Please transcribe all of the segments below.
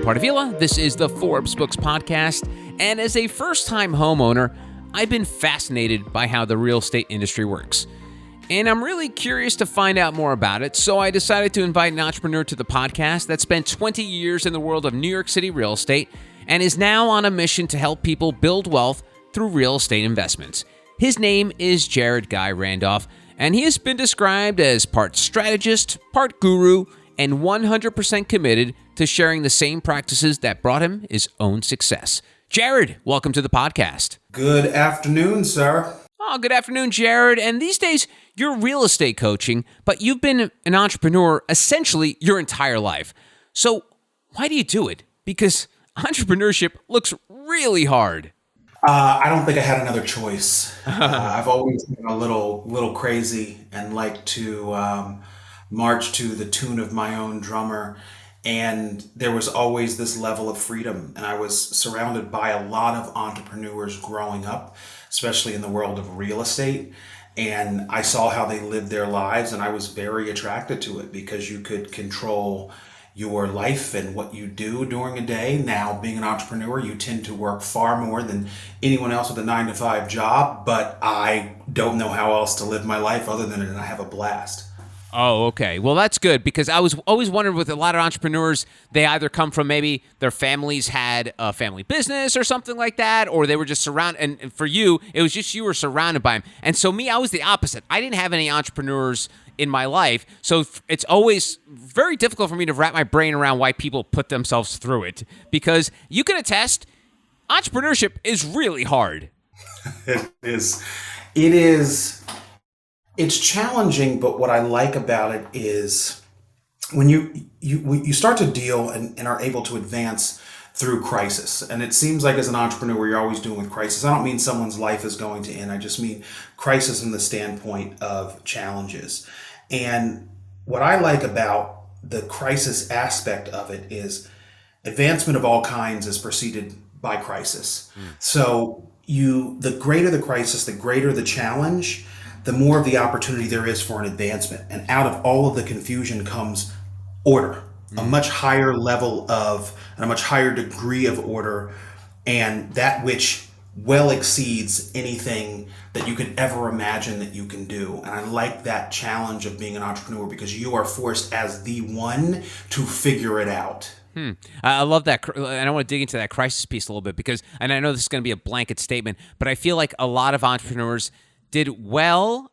Pardavila. This is the Forbes Books Podcast, and as a first-time homeowner, I've been fascinated by how the real estate industry works. And I'm really curious to find out more about it, so I decided to invite an entrepreneur to the podcast that spent 20 years in the world of New York City real estate and is now on a mission to help people build wealth through real estate investments. His name is Jarrod Guy Randolph, and he has been described as part strategist, part guru, and 100% committed to sharing the same practices that brought him his own success. Jarrod, welcome to the podcast. Good afternoon, sir. Oh, good afternoon, Jarrod. And these days, you're real estate coaching, but you've been an entrepreneur essentially your entire life. So why do you do it? Because entrepreneurship looks really hard. I don't think I had another choice. I've always been a little crazy and like to march to the tune of my own drummer. And there was always this level of freedom. And I was surrounded by a lot of entrepreneurs growing up, especially in the world of real estate. And I saw how they lived their lives, and I was very attracted to it because you could control your life and what you do during a day. Now, being an entrepreneur, you tend to work far more than anyone else with a 9-to-5 job, but I don't know how else to live my life other than it, and I have a blast. Oh, okay. Well, that's good, because I was always wondering with a lot of entrepreneurs, they either come from maybe their families had a family business or something like that, or they were just surrounded. And for you, it was just you were surrounded by them. And so me, I was the opposite. I didn't have any entrepreneurs in my life. So it's always very difficult for me to wrap my brain around why people put themselves through it, because you can attest entrepreneurship is really hard. It is. It's challenging, but what I like about it is when you start to deal and are able to advance through crisis. And it seems like as an entrepreneur, you're always dealing with crisis. I don't mean someone's life is going to end. I just mean crisis from the standpoint of challenges. And what I like about the crisis aspect of it is advancement of all kinds is preceded by crisis. So the greater the crisis, the greater the challenge, the more of the opportunity there is for an advancement. And out of all of the confusion comes order, a much higher level of, and a much higher degree of order, and that which well exceeds anything that you could ever imagine that you can do. And I like that challenge of being an entrepreneur because you are forced as the one to figure it out. I love that. And I want to dig into that crisis piece a little bit because, and I know this is going to be a blanket statement, but I feel like a lot of entrepreneurs did well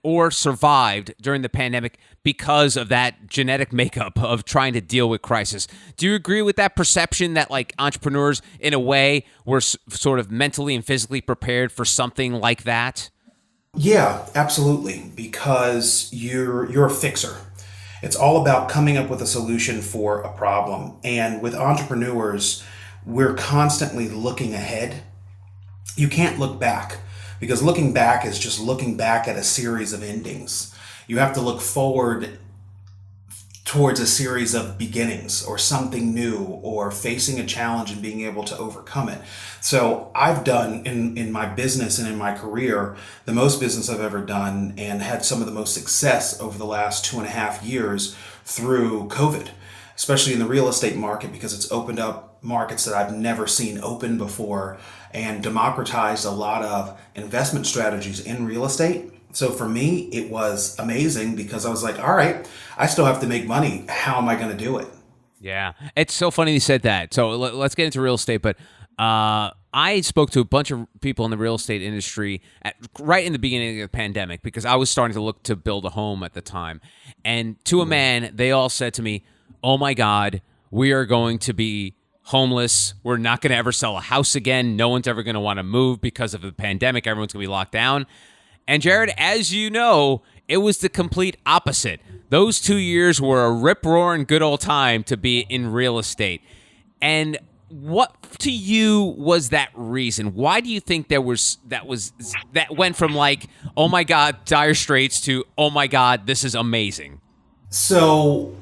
or survived during the pandemic because of that genetic makeup of trying to deal with crisis. Do you agree with that perception that like entrepreneurs in a way were sort of mentally and physically prepared for something like that? Yeah, absolutely. Because you're a fixer. It's all about coming up with a solution for a problem. And with entrepreneurs, we're constantly looking ahead. You can't look back. Because looking back is just looking back at a series of endings. You have to look forward towards a series of beginnings or something new or facing a challenge and being able to overcome it. So I've done in my business and in my career, the most business I've ever done and had some of the most success over the last 2.5 years through COVID, especially in the real estate market, because it's opened up markets that I've never seen open before and democratized a lot of investment strategies in real estate. So for me, it was amazing because I was like, all right, I still have to make money. How am I going to do it? Yeah, it's so funny you said that. So let's get into real estate. But I spoke to a bunch of people in the real estate industry right in the beginning of the pandemic because I was starting to look to build a home at the time. And to a man, they all said to me, oh my God, we are going to be homeless. We're not going to ever sell a house again. No one's ever going to want to move because of the pandemic. Everyone's going to be locked down. And Jarrod, as you know, it was the complete opposite. Those 2 years were a rip-roaring good old time to be in real estate. And what to you was that reason? Why do you think that went from like, oh my God, dire straits to, oh my God, this is amazing? So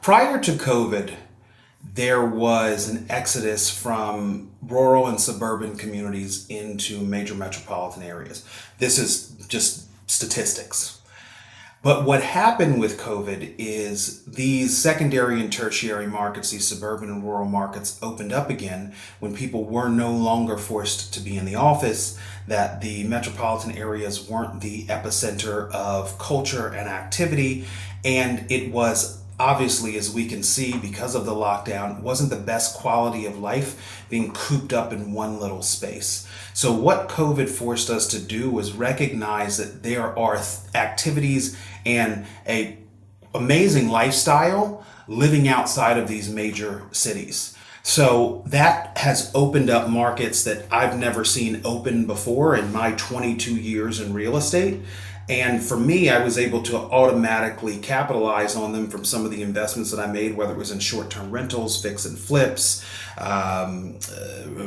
prior to COVID, there was an exodus from rural and suburban communities into major metropolitan areas. This is just statistics. But what happened with COVID is these secondary and tertiary markets, these suburban and rural markets, opened up again when people were no longer forced to be in the office, that the metropolitan areas weren't the epicenter of culture and activity. And it was obviously, as we can see, because of the lockdown, wasn't the best quality of life being cooped up in one little space. So what COVID forced us to do was recognize that there are activities and a amazing lifestyle living outside of these major cities. So that has opened up markets that I've never seen open before in my 22 years in real estate. And for me, I was able to automatically capitalize on them from some of the investments that I made, whether it was in short-term rentals, fix and flips,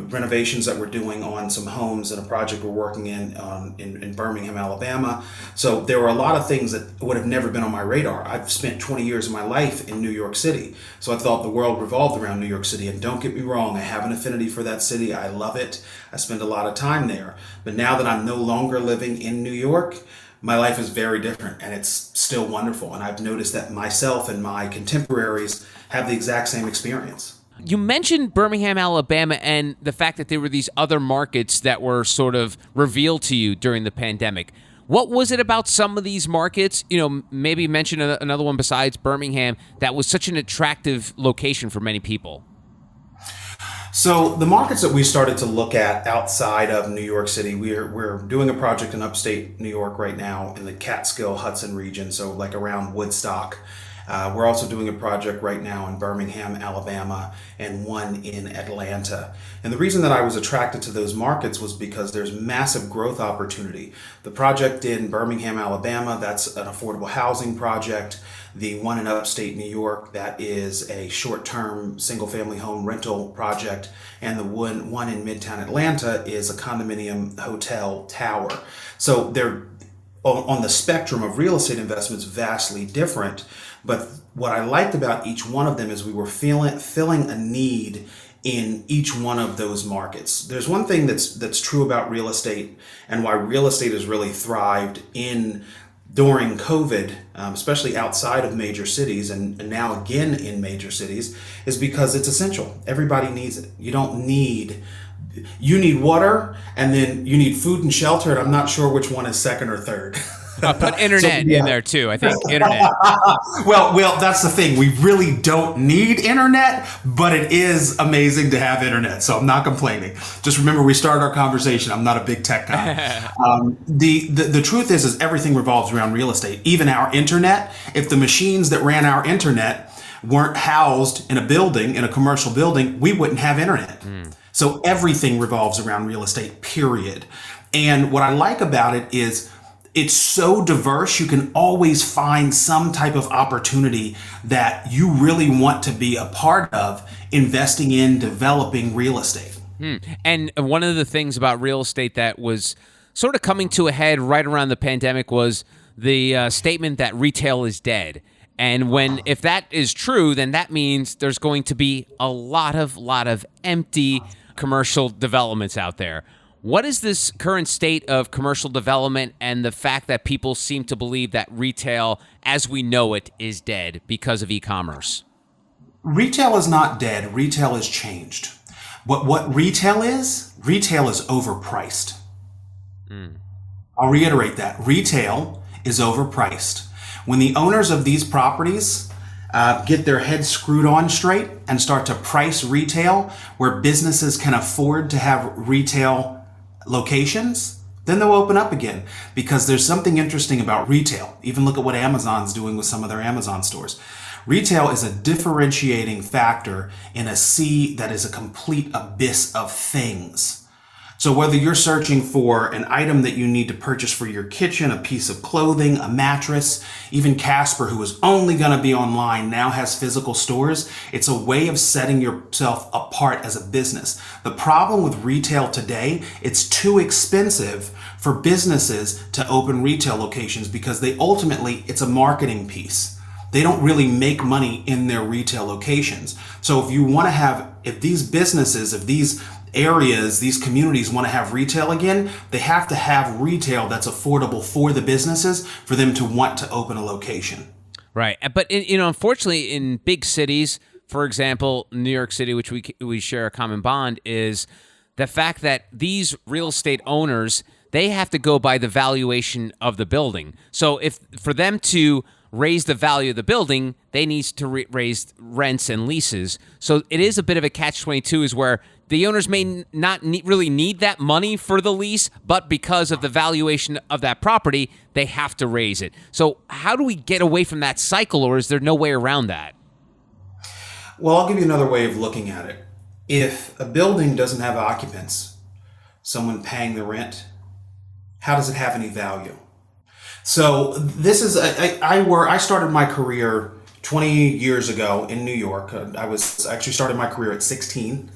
renovations that we're doing on some homes in a project we're working in Birmingham, Alabama. So there were a lot of things that would have never been on my radar. I've spent 20 years of my life in New York City. So I thought the world revolved around New York City. And don't get me wrong, I have an affinity for that city. I love it. I spend a lot of time there. But now that I'm no longer living in New York, my life is very different, and it's still wonderful. And I've noticed that myself and my contemporaries have the exact same experience. You mentioned Birmingham, Alabama, and the fact that there were these other markets that were sort of revealed to you during the pandemic. What was it about some of these markets, maybe mention another one besides Birmingham, that was such an attractive location for many people? So the markets that we started to look at outside of New York City, we're doing a project in upstate New York right now in the Catskill Hudson region, so like around Woodstock. We're also doing a project right now in Birmingham, Alabama, and one in Atlanta. And the reason that I was attracted to those markets was because there's massive growth opportunity. The project in Birmingham, Alabama, that's an affordable housing project. The one in upstate New York, that is a short-term single-family home rental project. And the one in Midtown Atlanta is a condominium hotel tower. So they're on the spectrum of real estate investments vastly different. But what I liked about each one of them is we were filling a need in each one of those markets. There's one thing that's true about real estate, and why real estate has really thrived during COVID, especially outside of major cities and now again in major cities, is because it's essential. Everybody needs it. You need water, and then you need food and shelter, and I'm not sure which one is second or third. Put internet in there too, I think. Internet. Well, that's the thing. We really don't need internet, but it is amazing to have internet. So I'm not complaining. Just remember, we started our conversation. I'm not a big tech guy. The truth is everything revolves around real estate. Even our internet. If the machines that ran our internet weren't housed in a building, in a commercial building, we wouldn't have internet. So everything revolves around real estate, period. And what I like about it is it's so diverse. You can always find some type of opportunity that you really want to be a part of investing in, developing real estate. And one of the things about real estate that was sort of coming to a head right around the pandemic was the statement that retail is dead. And if that is true, then that means there's going to be a lot of empty commercial developments out there. What is this current state of commercial development and the fact that people seem to believe that retail as we know it is dead because of e-commerce? Retail is not dead. Retail has changed. What retail is overpriced. I'll reiterate that. Retail is overpriced. When the owners of these properties get their heads screwed on straight and start to price retail where businesses can afford to have retail locations, then they'll open up again, because there's something interesting about retail. Even look at what Amazon's doing with some of their Amazon stores. Retail is a differentiating factor in a sea that is a complete abyss of things. So whether you're searching for an item that you need to purchase for your kitchen, a piece of clothing, a mattress, even Casper, who was only going to be online, now has physical stores. It's a way of setting yourself apart as a business. The problem with retail today, it's too expensive for businesses to open retail locations because it's a marketing piece. They don't really make money in their retail locations. So if these areas, these communities want to have retail again, they have to have retail that's affordable for the businesses for them to want to open a location. Right. But, unfortunately, in big cities, for example, New York City, which we share a common bond, is the fact that these real estate owners, they have to go by the valuation of the building. So if for them to raise the value of the building, they need to raise rents and leases. So it is a bit of a catch-22, is where the owners may not really need that money for the lease, but because of the valuation of that property, they have to raise it. So how do we get away from that cycle, or is there no way around that? Well, I'll give you another way of looking at it. If a building doesn't have occupants, someone paying the rent, how does it have any value? So this is I started my career 20 years ago in New York. I actually started my career at 16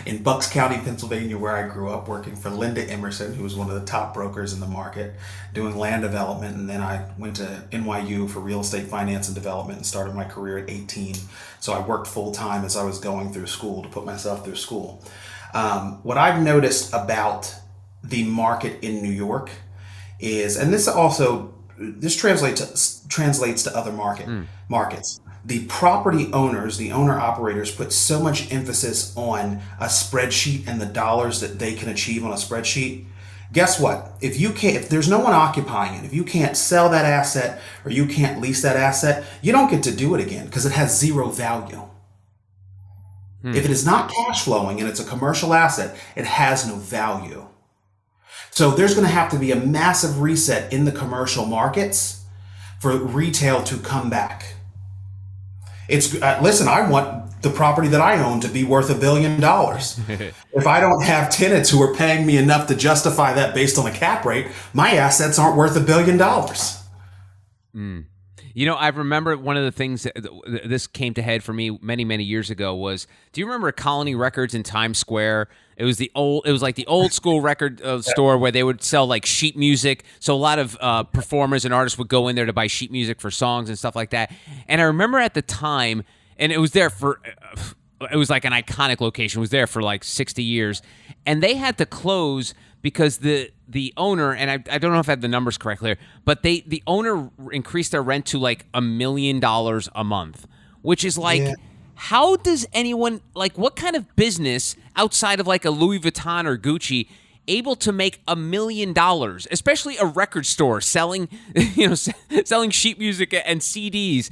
in Bucks County, Pennsylvania, where I grew up, working for Linda Emerson, who was one of the top brokers in the market, doing land development. And then I went to NYU for real estate finance and development and started my career at 18. So I worked full time as I was going through school to put myself through school. What I've noticed about the market in New York is, and this translates to other markets. The property owners, the owner operators, put so much emphasis on a spreadsheet and the dollars that they can achieve on a spreadsheet. Guess what? If there's no one occupying it, if you can't sell that asset or you can't lease that asset, you don't get to do it again because it has zero value. If it is not cash flowing and it's a commercial asset, it has no value. So there's going to have to be a massive reset in the commercial markets for retail to come back. Listen, I want the property that I own to be worth $1 billion. If I don't have tenants who are paying me enough to justify that based on a cap rate, my assets aren't worth $1 billion. I remember one of the things that this came to head for me many, many years ago was, do you remember Colony Records in Times Square? It was like the old school record store where they would sell like sheet music. So a lot of performers and artists would go in there to buy sheet music for songs and stuff like that. And I remember at the time, and it was there for, it was like an iconic location. It was there for like 60 years. And they had to close because the owner, and I don't know if I have the numbers correctly here, but the owner increased their rent to like $1 million a month, which is like, how does anyone, like, what kind of business outside of like a Louis Vuitton or Gucci able to make $1 million, especially a record store selling, selling sheet music and CDs?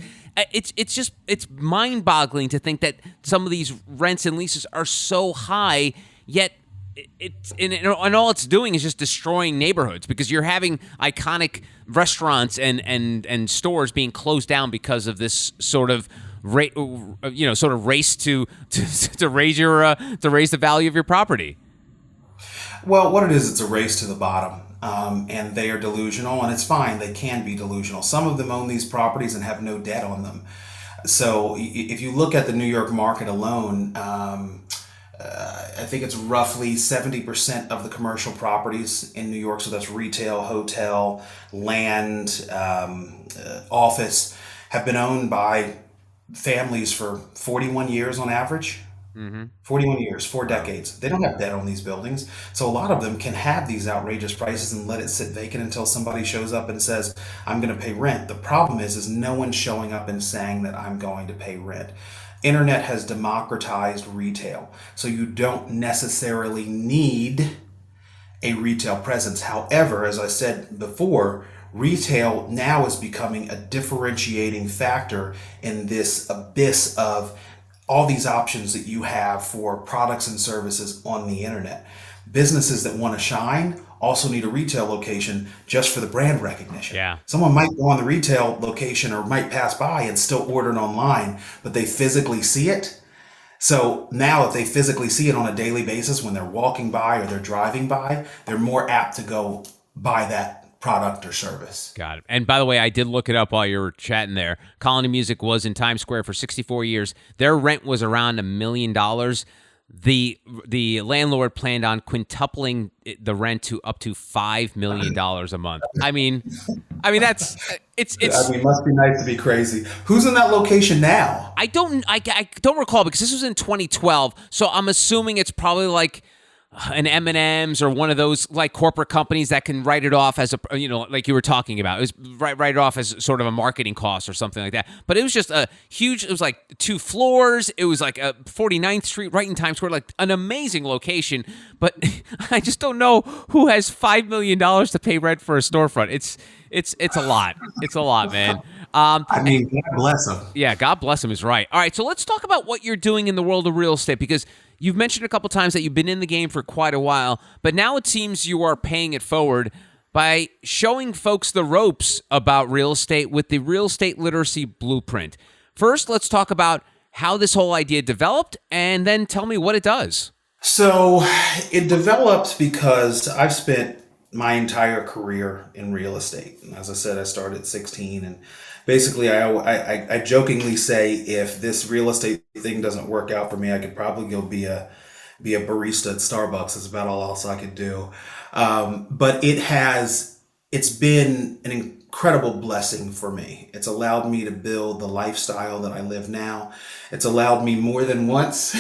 It's mind-boggling to think that some of these rents and leases are so high, yet and all it's doing is just destroying neighborhoods, because you're having iconic restaurants and stores being closed down because of this sort of race to raise the value of your property. Well, what it is, it's a race to the bottom. And they are delusional, and it's fine. They can be delusional. Some of them own these properties and have no debt on them. So if you look at the New York market alone, I think it's roughly 70% of the commercial properties in New York, so that's retail, hotel, land, office, have been owned by families for 41 years on average. 41 years, 4 decades. They don't have debt on these buildings. So a lot of them can have these outrageous prices and let it sit vacant until somebody shows up and says, I'm going to pay rent. The problem is no one's showing up and saying that I'm going to pay rent. Internet has democratized retail, so you don't necessarily need a retail presence. However, as I said before, retail now is becoming a differentiating factor in this abyss of all these options that you have for products and services on the internet. Businesses that want to shine also need a retail location just for the brand recognition. Yeah. Someone might go on the retail location or might pass by and still order it online, but they physically see it. So now if they physically see it on a daily basis when they're walking by or they're driving by, they're more apt to go buy that product or service. Got it. And by the way, I did look it up while you were chatting there. Colony Music was in Times Square for 64 years. Their rent was around $1 million. The landlord planned on quintupling the rent to up to $5 million a month. I mean, I mean, that's I mean, it must be nice to be crazy. Who's in that location now? I don't recall because this was in 2012, so I'm assuming it's probably like an M&M's or one of those like corporate companies that can write it off as a, like you were talking about. It was write it off as sort of a marketing cost or something like that. But it was just a huge, it was like 2 floors. It was like a 49th Street right in Times Square, like an amazing location. But I just don't know who has $5 million to pay rent for a storefront. It's a lot. It's a lot, man. I mean, God bless him. Yeah, God bless him is right. All right, so let's talk about what you're doing in the world of real estate, because you've mentioned a couple times that you've been in the game for quite a while, but now it seems you are paying it forward by showing folks the ropes about real estate with the Real Estate Literacy Blueprint. First, let's talk about how this whole idea developed, and then tell me what it does. So it developed because I've spent my entire career in real estate. And as I said, I started at 16, and basically I jokingly say if this real estate thing doesn't work out for me, I could probably go be a barista at Starbucks. That's about all else I could do. But it's been an incredible blessing for me. It's allowed me to build the lifestyle that I live now. It's allowed me more than once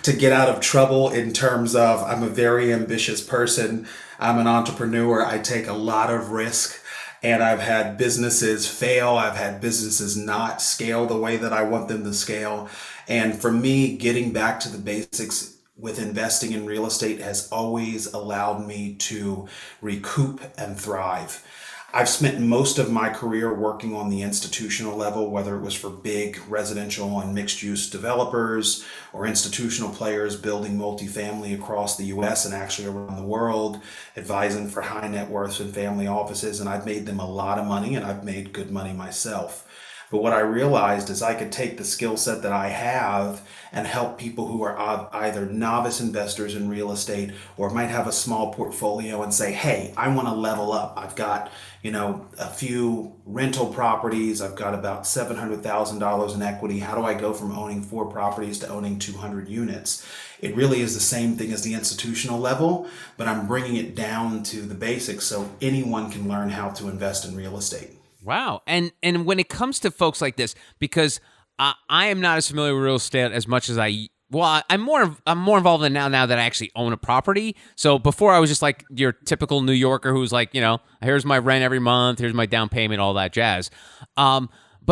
to get out of trouble in terms of I'm a very ambitious person. I'm an entrepreneur. I take a lot of risk, and I've had businesses fail. I've had businesses not scale the way that I want them to scale. And for me, getting back to the basics with investing in real estate has always allowed me to recoup and thrive. I've spent most of my career working on the institutional level, whether it was for big residential and mixed use developers or institutional players building multifamily across the US and actually around the world, advising for high net worths and family offices. And I've made them a lot of money, and I've made good money myself. But what I realized is I could take the skill set that I have and help people who are either novice investors in real estate or might have a small portfolio and say, hey, I want to level up. I've got, a few rental properties. I've got about $700,000 in equity. How do I go from owning 4 properties to owning 200 units? It really is the same thing as the institutional level, but I'm bringing it down to the basics so anyone can learn how to invest in real estate. Wow. And when it comes to folks like this, because I am not as familiar with real estate as much as I'm more involved in now that I actually own a property. So before I was just like your typical New Yorker who's like, here's my rent every month, here's my down payment, all that jazz. But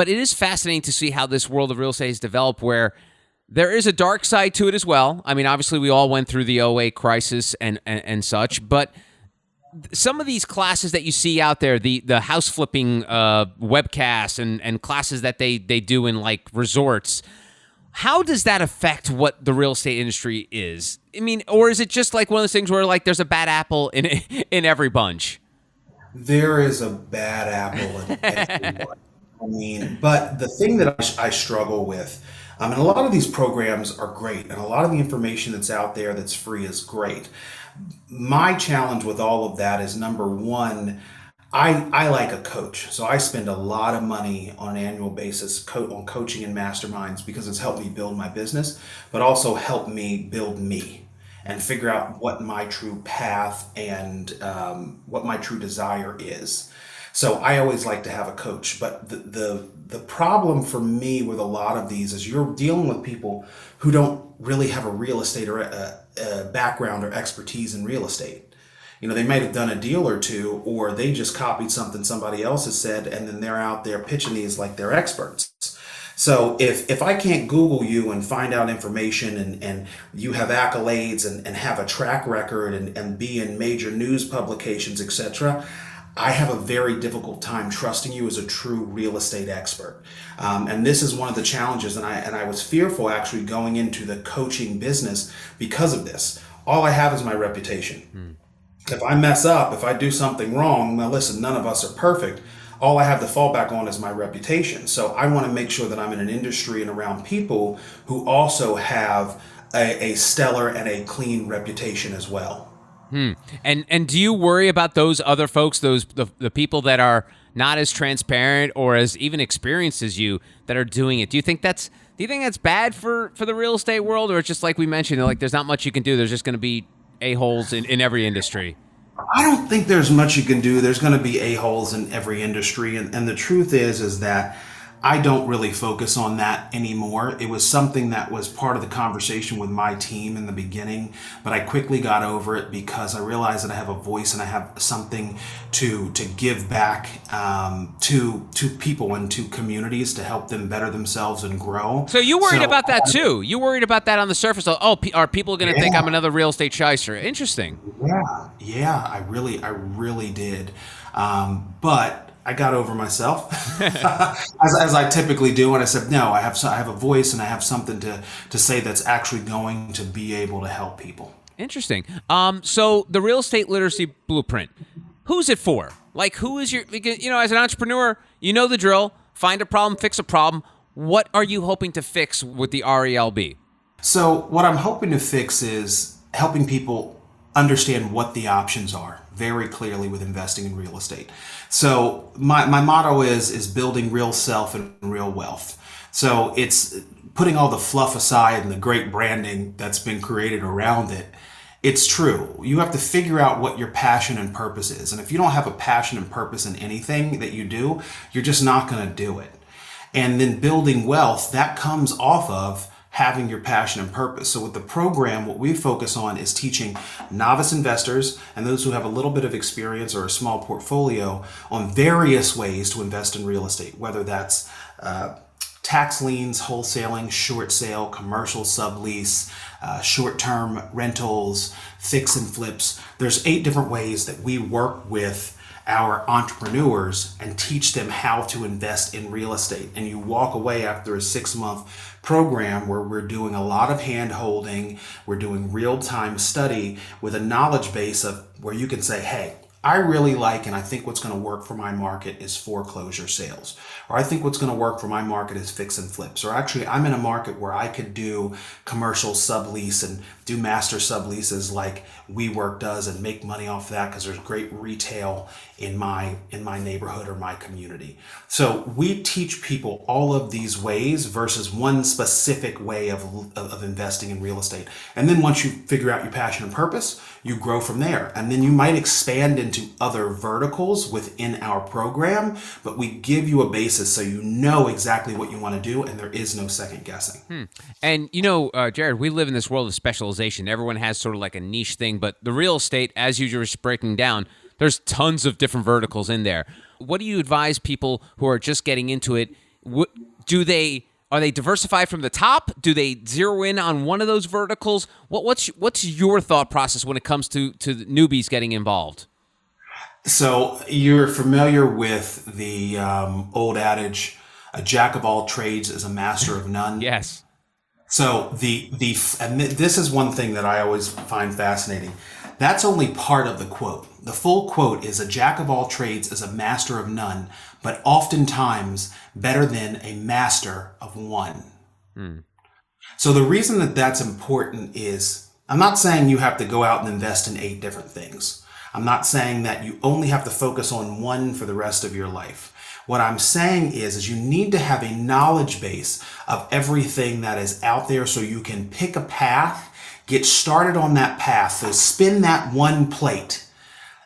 it is fascinating to see how this world of real estate has developed, where there is a dark side to it as well. I mean, obviously we all went through the '08 crisis and such, but some of these classes that you see out there, the house flipping webcasts and classes that they do in like resorts, how does that affect what the real estate industry is? I mean, or is it just like one of those things where like there's a bad apple in every bunch? There is a bad apple in everyone. I mean, but the thing that I struggle with, and a lot of these programs are great, and a lot of the information that's out there that's free is great. My challenge with all of that is, number one, I like a coach. So I spend a lot of money on an annual basis on coaching and masterminds because it's helped me build my business, but also helped me build me and figure out what my true path and what my true desire is. So I always like to have a coach. But the problem for me with a lot of these is you're dealing with people who don't really have a real estate or a background or expertise in real estate. They might have done a deal or two, or they just copied something somebody else has said, and then they're out there pitching these like they're experts. So if I can't Google you and find out information and you have accolades and have a track record and be in major news publications, etc., I have a very difficult time trusting you as a true real estate expert. And this is one of the challenges, and I was fearful actually going into the coaching business because of this. All I have is my reputation. If I mess up, if I do something wrong, now listen, none of us are perfect. All I have to fall back on is my reputation. So I want to make sure that I'm in an industry and around people who also have a stellar and a clean reputation as well. And do you worry about those other folks, the people that are not as transparent or as even experienced as you that are doing it? Do you think that's bad for the real estate world, or it's just like we mentioned, like there's not much you can do? There's just going to be a-holes in every industry. I don't think there's much you can do. There's going to be a-holes in every industry. And the truth is that I don't really focus on that anymore. It was something that was part of the conversation with my team in the beginning, but I quickly got over it because I realized that I have a voice and I have something to give back to people and to communities to help them better themselves and grow. So you worried about that too? You worried about that on the surface? Oh, are people going to think I'm another real estate shyster? Interesting. Yeah, I really did. But I got over myself, as I typically do, and I said, no, I have a voice and I have something to say that's actually going to be able to help people. Interesting. So the real estate literacy blueprint, who's it for? Like, who is because, as an entrepreneur, you know the drill. Find a problem, fix a problem. What are you hoping to fix with the RELB? So what I'm hoping to fix is helping people understand what the options are very clearly with investing in real estate. So my motto is building real self and real wealth. So it's putting all the fluff aside and the great branding that's been created around it. It's true. You have to figure out what your passion and purpose is. And if you don't have a passion and purpose in anything that you do, you're just not going to do it. And then building wealth, that comes off of having your passion and purpose. So with the program, what we focus on is teaching novice investors and those who have a little bit of experience or a small portfolio on various ways to invest in real estate, whether that's tax liens, wholesaling, short sale, commercial sublease, short-term rentals, fix and flips. There's 8 different ways that we work with our entrepreneurs and teach them how to invest in real estate. And you walk away after a 6-month program where we're doing a lot of hand holding, we're doing real-time study with a knowledge base of where you can say, hey, I really like and I think what's going to work for my market is foreclosure sales. Or I think what's going to work for my market is fix and flips. Or actually, I'm in a market where I could do commercial sublease and do master subleases like WeWork does and make money off that because there's great retail in my neighborhood or my community. So we teach people all of these ways versus one specific way of investing in real estate. And then once you figure out your passion and purpose, you grow from there. And then you might expand into other verticals within our program, but we give you a basis so you know exactly what you want to do and there is no second guessing. And Jarrod, we live in this world of specialization. Everyone has sort of like a niche thing, but the real estate, as you were just breaking down, there's tons of different verticals in there. What do you advise people who are just getting into it? Are they diversified from the top? Do they zero in on one of those verticals? What's your thought process when it comes to the newbies getting involved? So you're familiar with the old adage, a jack of all trades is a master of none. Yes. So this is one thing that I always find fascinating. That's only part of the quote. The full quote is a jack of all trades is a master of none, but oftentimes better than a master of one. So the reason that that's important is I'm not saying you have to go out and invest in 8 different things. I'm not saying that you only have to focus on one for the rest of your life. What I'm saying is you need to have a knowledge base of everything that is out there so you can pick a path, get started on that path. So spin that one plate.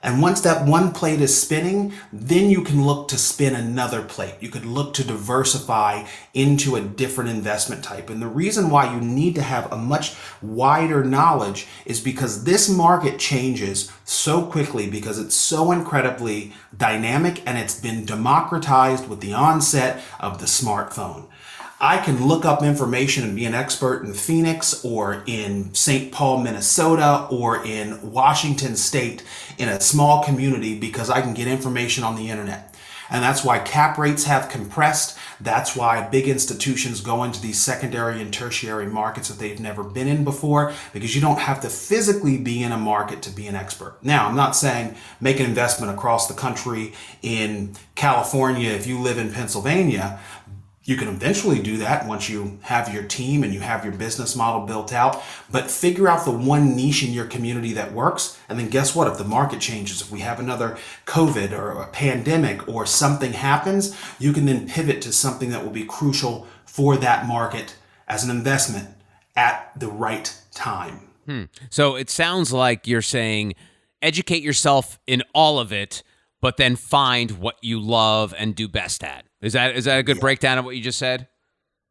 And once that one plate is spinning, then you can look to spin another plate. You could look to diversify into a different investment type. And the reason why you need to have a much wider knowledge is because this market changes so quickly because it's so incredibly dynamic and it's been democratized with the onset of the smartphone. I can look up information and be an expert in Phoenix or in St. Paul, Minnesota, or in Washington State in a small community because I can get information on the internet. And that's why cap rates have compressed. That's why big institutions go into these secondary and tertiary markets that they've never been in before, because you don't have to physically be in a market to be an expert. Now, I'm not saying make an investment across the country in California if you live in Pennsylvania. You can eventually do that once you have your team and you have your business model built out, but figure out the one niche in your community that works. And then guess what? If the market changes, if we have another COVID or a pandemic or something happens, you can then pivot to something that will be crucial for that market as an investment at the right time. So it sounds like you're saying educate yourself in all of it, but then find what you love and do best at. Is that a good Yeah, breakdown of what you just said?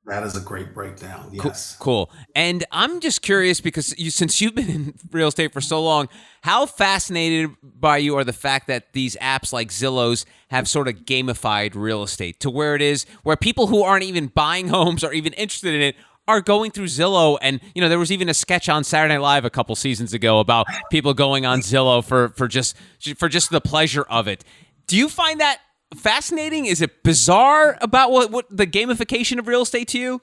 that is a great breakdown. Cool. Yes. Cool. And I'm just curious because since you've been in real estate for so long, how fascinated by you are the fact that these apps like Zillow's have sort of gamified real estate to where it is where people who aren't even buying homes or even interested in it are going through Zillow. And, there was even a sketch on Saturday Night Live a couple seasons ago about people going on Zillow for just the pleasure of it. Do you find that fascinating? Is it bizarre about what the gamification of real estate to you?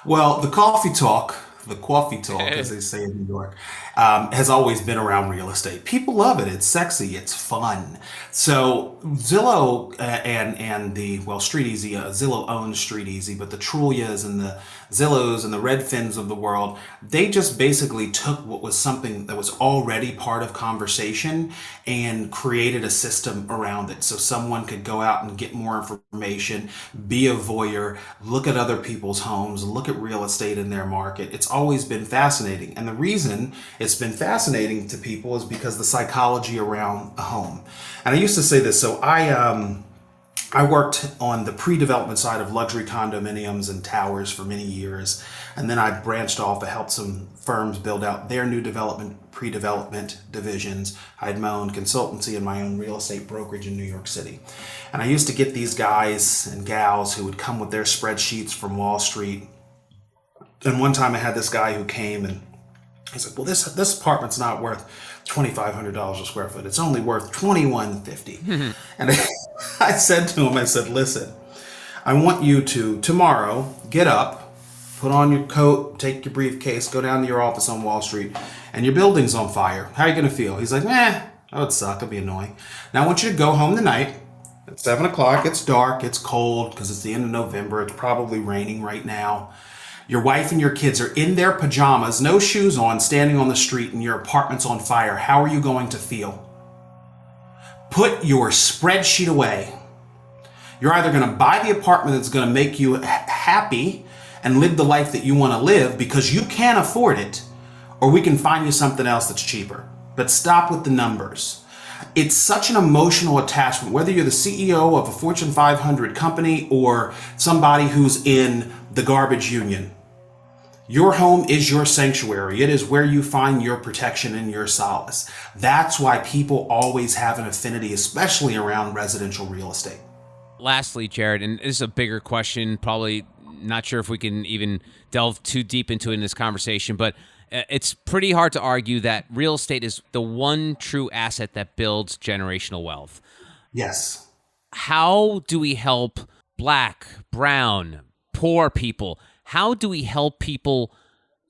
Well, the coffee talk, as they say in New York, has always been around real estate. People love it. It's sexy. It's fun. So Zillow and the Street Easy, Zillow owns Street Easy, but the Trulias and the Zillows and the Redfins of the world, they just basically took what was something that was already part of conversation and created a system around it, so someone could go out and get more information, be a voyeur, look at other people's homes, look at real estate in their market. It's always been fascinating. And the reason it's been fascinating to people is because the psychology around a home. And I used to say this, so I worked on the pre-development side of luxury condominiums and towers for many years. And then I branched off. I helped some firms build out their new development, pre-development divisions. I had my own consultancy and my own real estate brokerage in New York City. And I used to get these guys and gals who would come with their spreadsheets from Wall Street. And one time I had this guy who came and he said, well, this apartment's not worth $2,500 a square foot. It's only worth $2,150. And I said to him, listen, I want you to tomorrow get up, put on your coat, take your briefcase, go down to your office on Wall Street, and your building's on fire. How are you going to feel? He's like, that would suck. It'd be annoying. Now I want you to go home tonight at 7 o'clock. It's dark. It's cold because it's the end of November. It's probably raining right now. Your wife and your kids are in their pajamas, no shoes on, standing on the street, and your apartment's on fire. How are you going to feel? Put your spreadsheet away. You're either going to buy the apartment that's going to make you happy and live the life that you want to live because you can't afford it, or we can find you something else that's cheaper. But stop with the numbers. It's such an emotional attachment, whether you're the CEO of a Fortune 500 company or somebody who's in the garbage union. Your home is your sanctuary. It is where you find your protection and your solace. That's why people always have an affinity, especially around residential real estate. Lastly, Jarrod, and this is a bigger question, probably not sure if we can even delve too deep into it in this conversation, but it's pretty hard to argue that real estate is the one true asset that builds generational wealth. Yes. How do we help Black, brown, poor people? How do we help people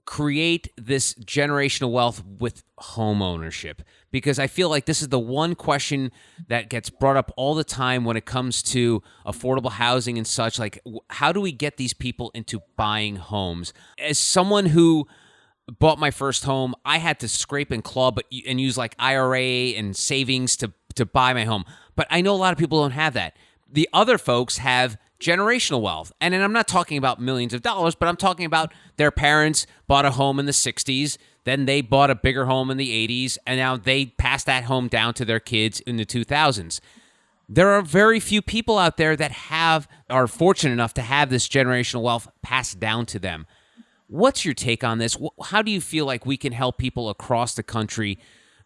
create this generational wealth with home ownership? Because I feel like this is the one question that gets brought up all the time when it comes to affordable housing and such. Like, how do we get these people into buying homes? As someone who bought my first home, I had to scrape and claw and use like IRA and savings to buy my home. But I know a lot of people don't have that. The other folks have generational wealth. And then I'm not talking about millions of dollars, but I'm talking about their parents bought a home in the 60s, then they bought a bigger home in the 80s, and now they passed that home down to their kids in the 2000s. There are very few people out there that are fortunate enough to have this generational wealth passed down to them. What's your take on this? How do you feel like we can help people across the country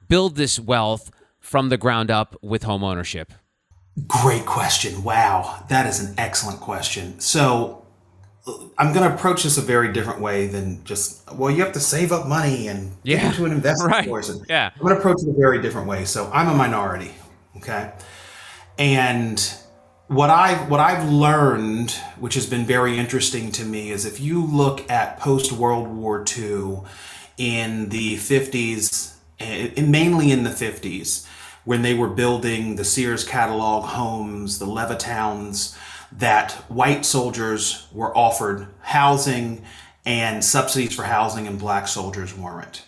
build this wealth from the ground up with home ownership? Great question. Wow. That is an excellent question. So I'm going to approach this a very different way than just, you have to save up money and get into an investment course. Yeah. I'm going to approach it a very different way. So I'm a minority. Okay. And what I've learned, which has been very interesting to me, is if you look at post-World War II in the 50s, and mainly in the 50s, when they were building the Sears catalog homes, the Levitowns, that white soldiers were offered housing and subsidies for housing and Black soldiers weren't.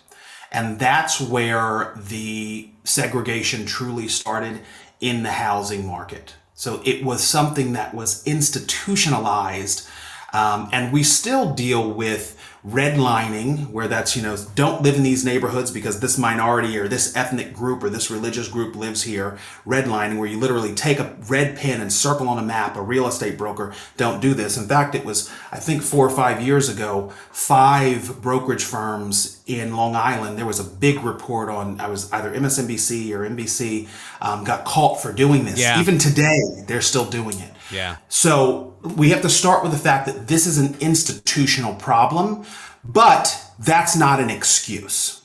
And that's where the segregation truly started in the housing market. So it was something that was institutionalized, and we still deal with redlining, where that's, don't live in these neighborhoods because this minority or this ethnic group or this religious group lives here. Redlining, where you literally take a red pen and circle on a map. A real estate broker, don't do this. In fact, it was, I think 4 or 5 years ago, 5 brokerage firms in Long Island, there was a big report on, I was either MSNBC or NBC, got caught for doing this. Yeah. Even today, they're still doing it. Yeah. So we have to start with the fact that this is an institutional problem, but that's not an excuse.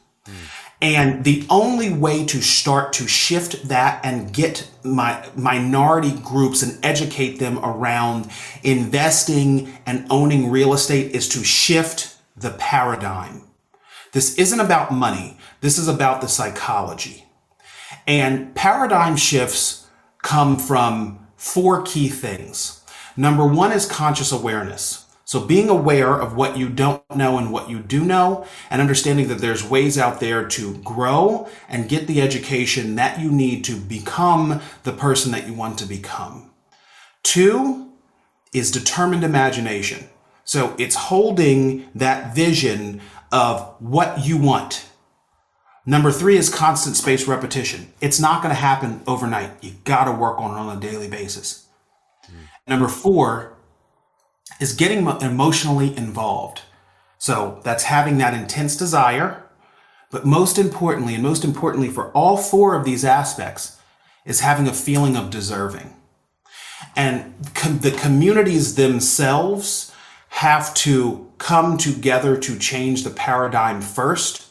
And the only way to start to shift that and get minority groups and educate them around investing and owning real estate is to shift the paradigm. This isn't about money. This is about the psychology. And paradigm shifts come from 4 key things. Number 1 is conscious awareness. So being aware of what you don't know and what you do know, and understanding that there's ways out there to grow and get the education that you need to become the person that you want to become. 2 is determined imagination. So it's holding that vision of what you want. Number 3 is constant spaced repetition. It's not going to happen overnight. You got to work on it on a daily basis. Number 4 is getting emotionally involved. So that's having that intense desire. But most importantly for all 4 of these aspects, is having a feeling of deserving. And the communities themselves have to come together to change the paradigm first,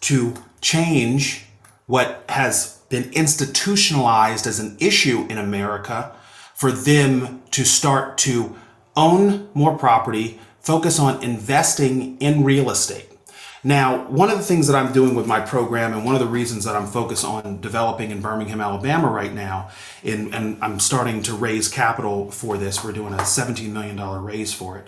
to change what has been institutionalized as an issue in America, for them to start to own more property, focus on investing in real estate. Now, one of the things that I'm doing with my program, and one of the reasons that I'm focused on developing in Birmingham, Alabama right now, and I'm starting to raise capital for this, we're doing a $17 million raise for it,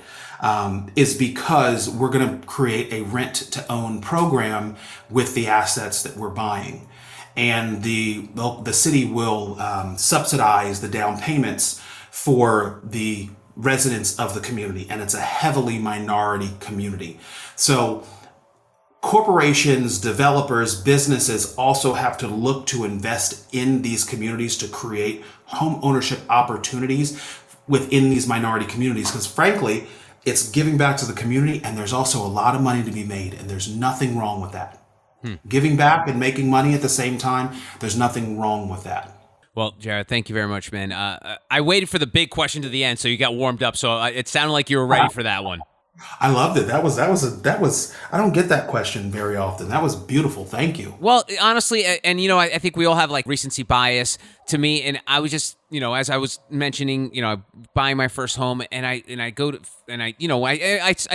is because we're going to create a rent-to-own program with the assets that we're buying. And the city will subsidize the down payments for the residents of the community, and it's a heavily minority community. So corporations, developers, businesses also have to look to invest in these communities to create home ownership opportunities within these minority communities, because frankly, it's giving back to the community, and there's also a lot of money to be made, and there's nothing wrong with that. Giving back and making money at the same time, there's nothing wrong with that. Well, Jarrod, thank you very much, man. I waited for the big question to the end, so you got warmed up. So it sounded like you were ready for that one. I loved it. That was. I don't get that question very often. That was beautiful. Thank you. Well, honestly, and I think we all have like recency bias to me, and I was just, as I was mentioning, buying my first home, and I go to, and I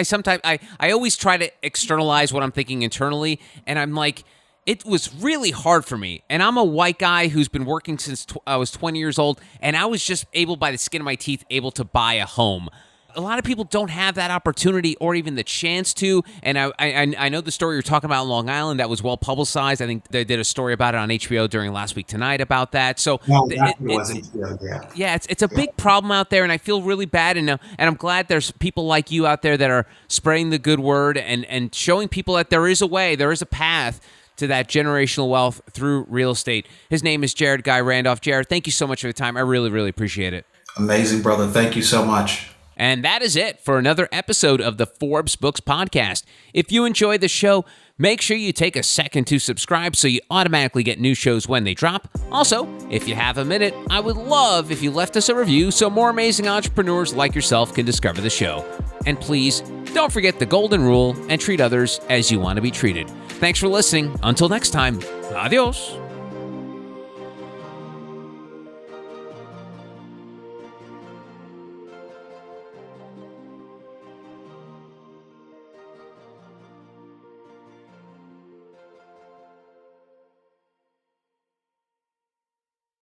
sometimes I always try to externalize what I'm thinking internally, and I'm like, it was really hard for me. And I'm a white guy who's been working since I was 20 years old, and I was just able, by the skin of my teeth, able to buy a home. A lot of people don't have that opportunity or even the chance to. And I know the story you're talking about in Long Island that was well publicized. I think they did a story about it on HBO during Last Week Tonight about that. So it's a big problem out there, and I feel really bad. And I'm glad there's people like you out there that are spreading the good word and showing people that there is a way, there is a path to that generational wealth through real estate. His name is Jarrod Guy Randolph. Jarrod, thank you so much for the time. I really, really appreciate it. Amazing, brother. Thank you so much. And that is it for another episode of the Forbes Books Podcast. If you enjoyed the show, make sure you take a second to subscribe so you automatically get new shows when they drop. Also, if you have a minute, I would love if you left us a review so more amazing entrepreneurs like yourself can discover the show. And please, don't forget the golden rule and treat others as you want to be treated. Thanks for listening. Until next time, adios.